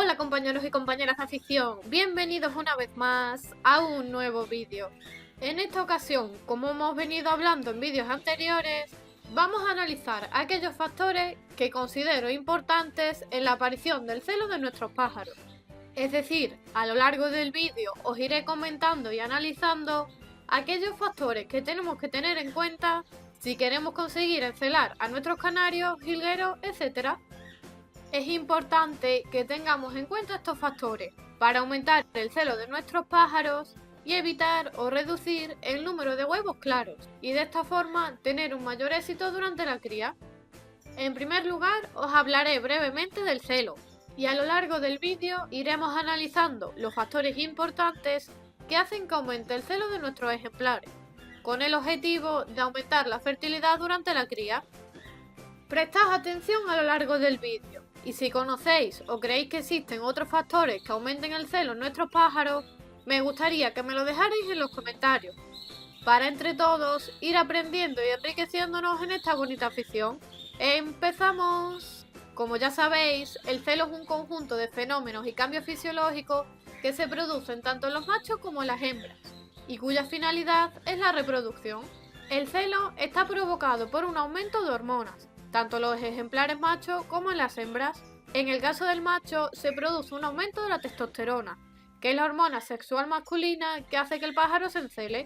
Hola compañeros y compañeras de afición, bienvenidos una vez más a un nuevo vídeo. En esta ocasión, como hemos venido hablando en vídeos anteriores, vamos a analizar aquellos factores que considero importantes en la aparición del celo de nuestros pájaros. Es decir, a lo largo del vídeo os iré comentando y analizando aquellos factores que tenemos que tener en cuenta si queremos conseguir encelar a nuestros canarios, jilgueros, etc. Es importante que tengamos en cuenta estos factores para aumentar el celo de nuestros pájaros y evitar o reducir el número de huevos claros y de esta forma tener un mayor éxito durante la cría. En primer lugar, os hablaré brevemente del celo y a lo largo del vídeo iremos analizando los factores importantes que hacen que aumente el celo de nuestros ejemplares, con el objetivo de aumentar la fertilidad durante la cría. Prestad atención a lo largo del vídeo y si conocéis o creéis que existen otros factores que aumenten el celo en nuestros pájaros, me gustaría que me lo dejarais en los comentarios, para entre todos ir aprendiendo y enriqueciéndonos en esta bonita afición. ¡Empezamos! Como ya sabéis, el celo es un conjunto de fenómenos y cambios fisiológicos que se producen tanto en los machos como en las hembras, y cuya finalidad es la reproducción. El celo está provocado por un aumento de hormonas, tanto en los ejemplares machos como en las hembras. En el caso del macho se produce un aumento de la testosterona, que es la hormona sexual masculina que hace que el pájaro se encele,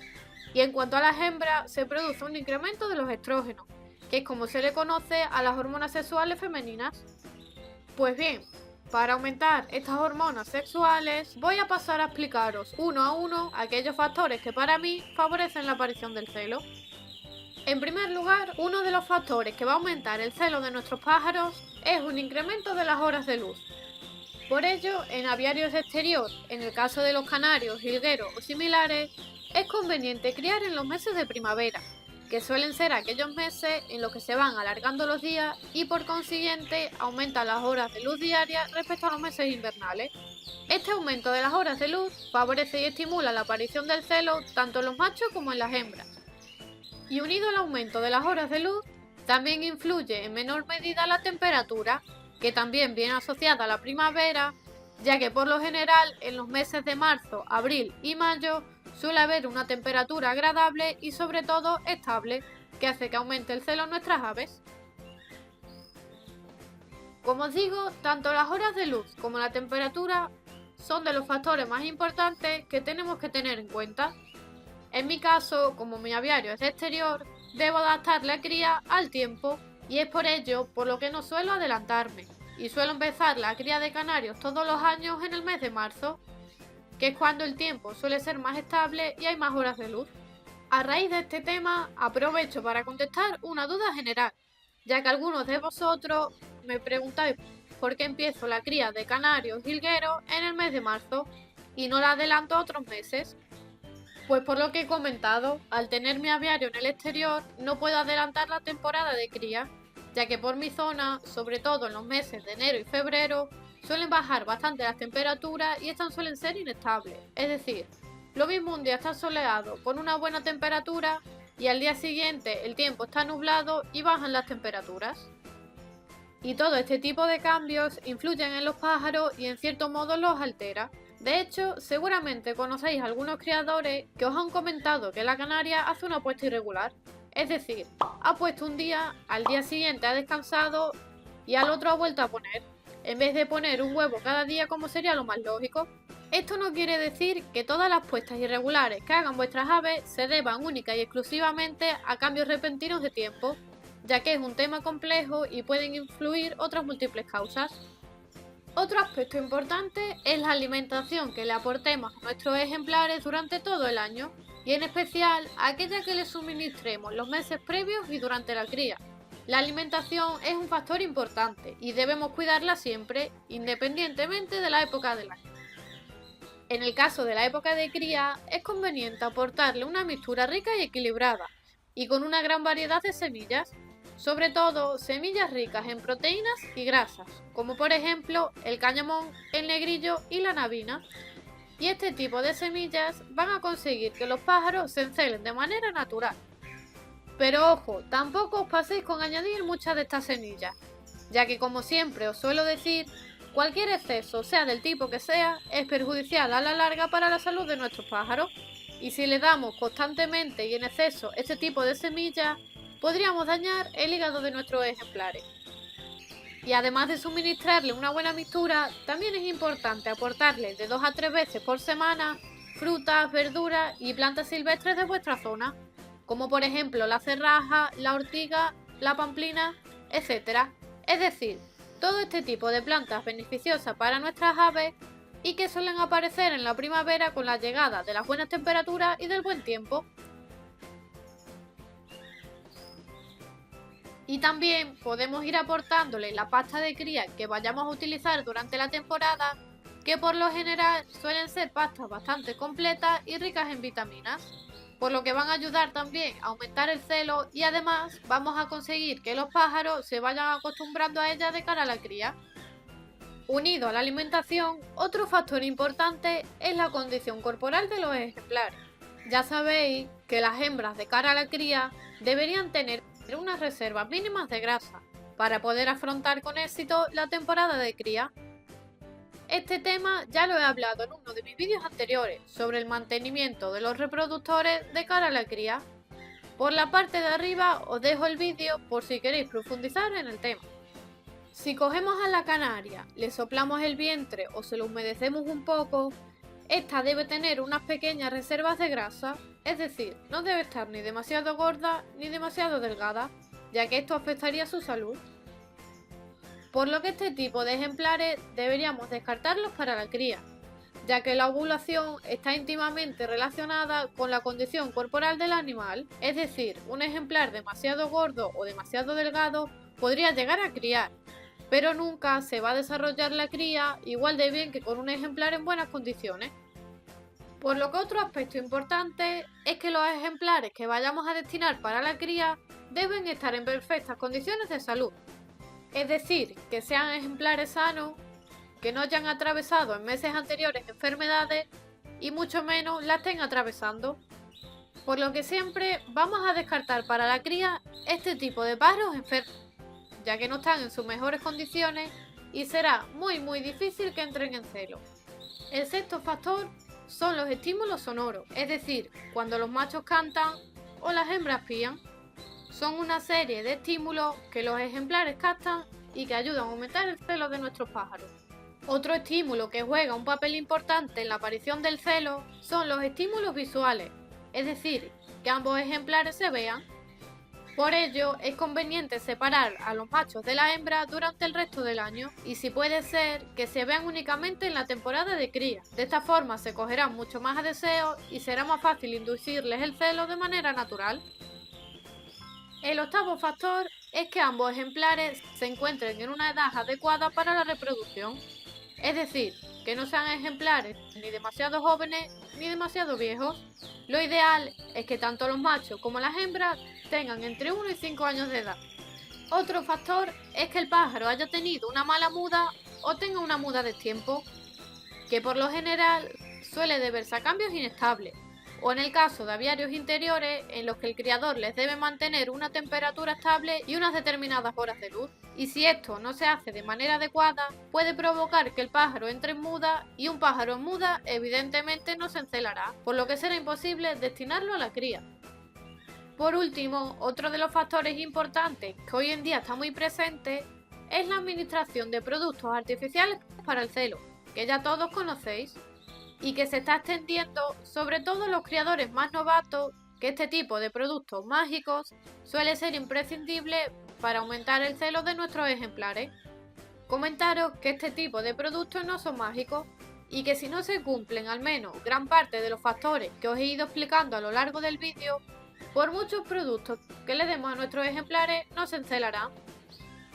y en cuanto a las hembras se produce un incremento de los estrógenos, que es como se le conoce a las hormonas sexuales femeninas. Pues bien, para aumentar estas hormonas sexuales voy a pasar a explicaros uno a uno aquellos factores que para mí favorecen la aparición del celo. En primer lugar, uno de los factores que va a aumentar el celo de nuestros pájaros es un incremento de las horas de luz. Por ello, en aviarios de exterior, en el caso de los canarios, jilgueros o similares, es conveniente criar en los meses de primavera, que suelen ser aquellos meses en los que se van alargando los días y por consiguiente aumentan las horas de luz diarias respecto a los meses invernales. Este aumento de las horas de luz favorece y estimula la aparición del celo tanto en los machos como en las hembras. Y unido al aumento de las horas de luz, también influye en menor medida la temperatura, que también viene asociada a la primavera, ya que por lo general en los meses de marzo, abril y mayo suele haber una temperatura agradable y sobre todo estable, que hace que aumente el celo en nuestras aves. Como os digo, tanto las horas de luz como la temperatura son de los factores más importantes que tenemos que tener en cuenta. En mi caso, como mi aviario es de exterior, debo adaptar la cría al tiempo y es por ello por lo que no suelo adelantarme y suelo empezar la cría de canarios todos los años en el mes de marzo, que es cuando el tiempo suele ser más estable y hay más horas de luz. A raíz de este tema aprovecho para contestar una duda general, ya que algunos de vosotros me preguntáis por qué empiezo la cría de canarios jilgueros en el mes de marzo y no la adelanto a otros meses. Pues por lo que he comentado, al tener mi aviario en el exterior no puedo adelantar la temporada de cría, ya que por mi zona, sobre todo en los meses de enero y febrero, suelen bajar bastante las temperaturas y estas suelen ser inestables. Es decir, lo mismo un día está soleado con una buena temperatura y al día siguiente el tiempo está nublado y bajan las temperaturas. Y todo este tipo de cambios influyen en los pájaros y en cierto modo los altera. De hecho, seguramente conocéis algunos criadores que os han comentado que la canaria hace una puesta irregular. Es decir, ha puesto un día, al día siguiente ha descansado y al otro ha vuelto a poner, en vez de poner un huevo cada día como sería lo más lógico. Esto no quiere decir que todas las puestas irregulares que hagan vuestras aves se deban única y exclusivamente a cambios repentinos de tiempo, ya que es un tema complejo y pueden influir otras múltiples causas. Otro aspecto importante es la alimentación que le aportemos a nuestros ejemplares durante todo el año, y en especial aquella que les suministremos los meses previos y durante la cría. La alimentación es un factor importante y debemos cuidarla siempre, independientemente de la época del año. En el caso de la época de cría, es conveniente aportarle una mixtura rica y equilibrada, y con una gran variedad de semillas, sobre todo semillas ricas en proteínas y grasas, como por ejemplo el cañamón, el negrillo y la nabina. Y este tipo de semillas van a conseguir que los pájaros se encelen de manera natural. Pero ojo, tampoco os paséis con añadir muchas de estas semillas, ya que como siempre os suelo decir, Cualquier exceso, sea del tipo que sea, es perjudicial a la larga para la salud de nuestros pájaros. Y si le damos constantemente y en exceso este tipo de semillas, podríamos dañar el hígado de nuestros ejemplares. Y además de suministrarle una buena mixtura, también es importante aportarle de 2 a 3 veces por semana frutas, verduras y plantas silvestres de vuestra zona, como por ejemplo la cerraja, la ortiga, la pamplina, etc. Es decir, todo este tipo de plantas beneficiosas para nuestras aves y que suelen aparecer en la primavera con la llegada de las buenas temperaturas y del buen tiempo. Y también podemos ir aportándole la pasta de cría que vayamos a utilizar durante la temporada, que por lo general suelen ser pastas bastante completas y ricas en vitaminas, por lo que van a ayudar también a aumentar el celo y además vamos a conseguir que los pájaros se vayan acostumbrando a ellas de cara a la cría. Unido a la alimentación, otro factor importante es la condición corporal de los ejemplares. Ya sabéis que las hembras de cara a la cría deberían tener unas reservas mínimas de grasa para poder afrontar con éxito la temporada de cría. Este tema ya lo he hablado en uno de mis vídeos anteriores sobre el mantenimiento de los reproductores de cara a la cría. Por la parte de arriba os dejo el vídeo por si queréis profundizar en el tema. Si cogemos a la canaria, le soplamos el vientre o se lo humedecemos un poco, esta debe tener unas pequeñas reservas de grasa, es decir, no debe estar ni demasiado gorda ni demasiado delgada, ya que esto afectaría su salud. Por lo que este tipo de ejemplares deberíamos descartarlos para la cría, ya que la ovulación está íntimamente relacionada con la condición corporal del animal, es decir, un ejemplar demasiado gordo o demasiado delgado podría llegar a criar, pero nunca se va a desarrollar la cría igual de bien que con un ejemplar en buenas condiciones. Por lo que otro aspecto importante es que los ejemplares que vayamos a destinar para la cría deben estar en perfectas condiciones de salud. Es decir, que sean ejemplares sanos, que no hayan atravesado en meses anteriores enfermedades y mucho menos las estén atravesando. Por lo que siempre vamos a descartar para la cría este tipo de pájaros enfermos, ya que no están en sus mejores condiciones y será muy difícil que entren en celo. El sexto factor son los estímulos sonoros, es decir, cuando los machos cantan o las hembras pían. Son una serie de estímulos que los ejemplares captan y que ayudan a aumentar el celo de nuestros pájaros. Otro estímulo que juega un papel importante en la aparición del celo son los estímulos visuales, es decir, que ambos ejemplares se vean. Por ello, es conveniente separar a los machos de la hembra durante el resto del año y si puede ser que se vean únicamente en la temporada de cría. De esta forma se cogerán mucho más a deseo y será más fácil inducirles el celo de manera natural. El octavo factor es que ambos ejemplares se encuentren en una edad adecuada para la reproducción, es decir, que no sean ejemplares ni demasiado jóvenes ni demasiado viejos. Lo ideal es que tanto los machos como las hembras tengan entre 1 y 5 años de edad. Otro factor es que el pájaro haya tenido una mala muda o tenga una muda de tiempo, que por lo general suele deberse a cambios inestables, o en el caso de aviarios interiores en los que el criador les debe mantener una temperatura estable y unas determinadas horas de luz. Y si esto no se hace de manera adecuada, puede provocar que el pájaro entre en muda y un pájaro en muda evidentemente no se encelará, por lo que será imposible destinarlo a la cría. Por último, otro de los factores importantes que hoy en día está muy presente es la administración de productos artificiales para el celo, que ya todos conocéis, y que se está extendiendo sobre todo en los criadores más novatos, que este tipo de productos mágicos suele ser imprescindible para aumentar el celo de nuestros ejemplares. Comentaros que este tipo de productos no son mágicos y que si no se cumplen al menos gran parte de los factores que os he ido explicando a lo largo del vídeo, por muchos productos que le demos a nuestros ejemplares no se encelarán.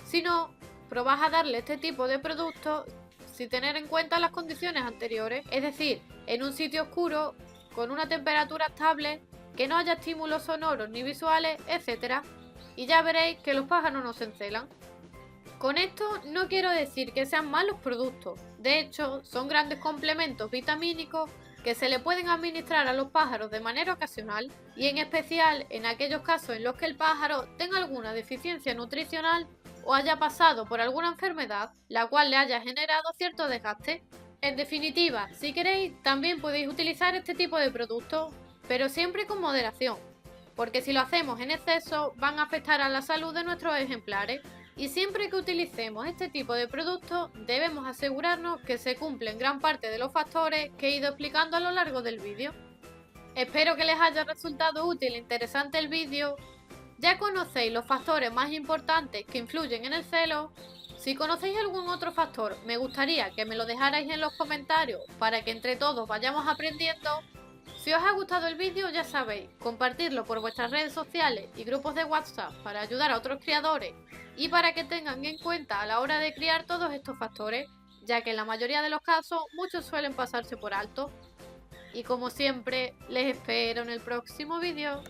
Si no, probad a darle este tipo de productos sin tener en cuenta las condiciones anteriores, es decir, en un sitio oscuro, con una temperatura estable, que no haya estímulos sonoros ni visuales, etc. Y ya veréis que los pájaros no se encelan. Con esto no quiero decir que sean malos productos, de hecho son grandes complementos vitamínicos que se le pueden administrar a los pájaros de manera ocasional y en especial en aquellos casos en los que el pájaro tenga alguna deficiencia nutricional o haya pasado por alguna enfermedad, la cual le haya generado cierto desgaste. En definitiva, si queréis, también podéis utilizar este tipo de productos, pero siempre con moderación, porque si lo hacemos en exceso van a afectar a la salud de nuestros ejemplares. Y siempre que utilicemos este tipo de productos debemos asegurarnos que se cumplen gran parte de los factores que he ido explicando a lo largo del vídeo. Espero que les haya resultado útil e interesante el vídeo. Ya conocéis los factores más importantes que influyen en el celo. Si conocéis algún otro factor, me gustaría que me lo dejarais en los comentarios para que entre todos vayamos aprendiendo. Si os ha gustado el vídeo, ya sabéis, compartirlo por vuestras redes sociales y grupos de WhatsApp para ayudar a otros criadores y para que tengan en cuenta a la hora de criar todos estos factores, ya que en la mayoría de los casos muchos suelen pasarse por alto. Y como siempre, les espero en el próximo vídeo.